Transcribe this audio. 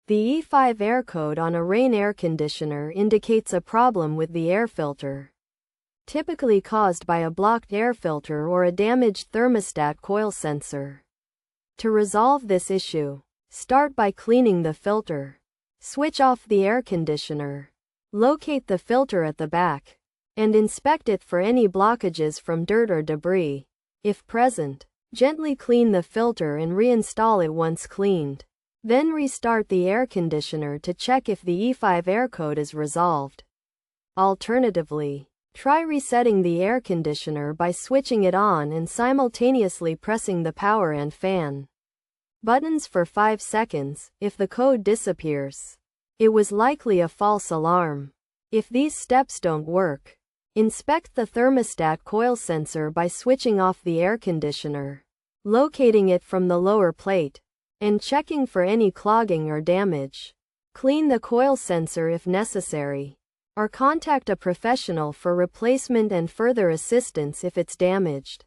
The E5 air code on a Rheem air conditioner indicates a problem with the air filter, typically caused by a blocked air filter or a damaged thermostat coil sensor. To resolve this issue, start by cleaning the filter. Switch off the air conditioner. Locate the filter at the back and inspect it for any blockages from dirt or debris. If present, gently clean the filter and reinstall it once cleaned. Then restart the air conditioner to check if the E5 air code is resolved. Alternatively, try resetting the air conditioner by switching it on and simultaneously pressing the power and fan buttons for 5 seconds. If the code disappears, it was likely a false alarm. If these steps don't work, inspect the thermostat coil sensor by switching off the air conditioner, locating it from the lower plate, and checking for any clogging or damage. Clean the coil sensor if necessary, or contact a professional for replacement and further assistance if it's damaged.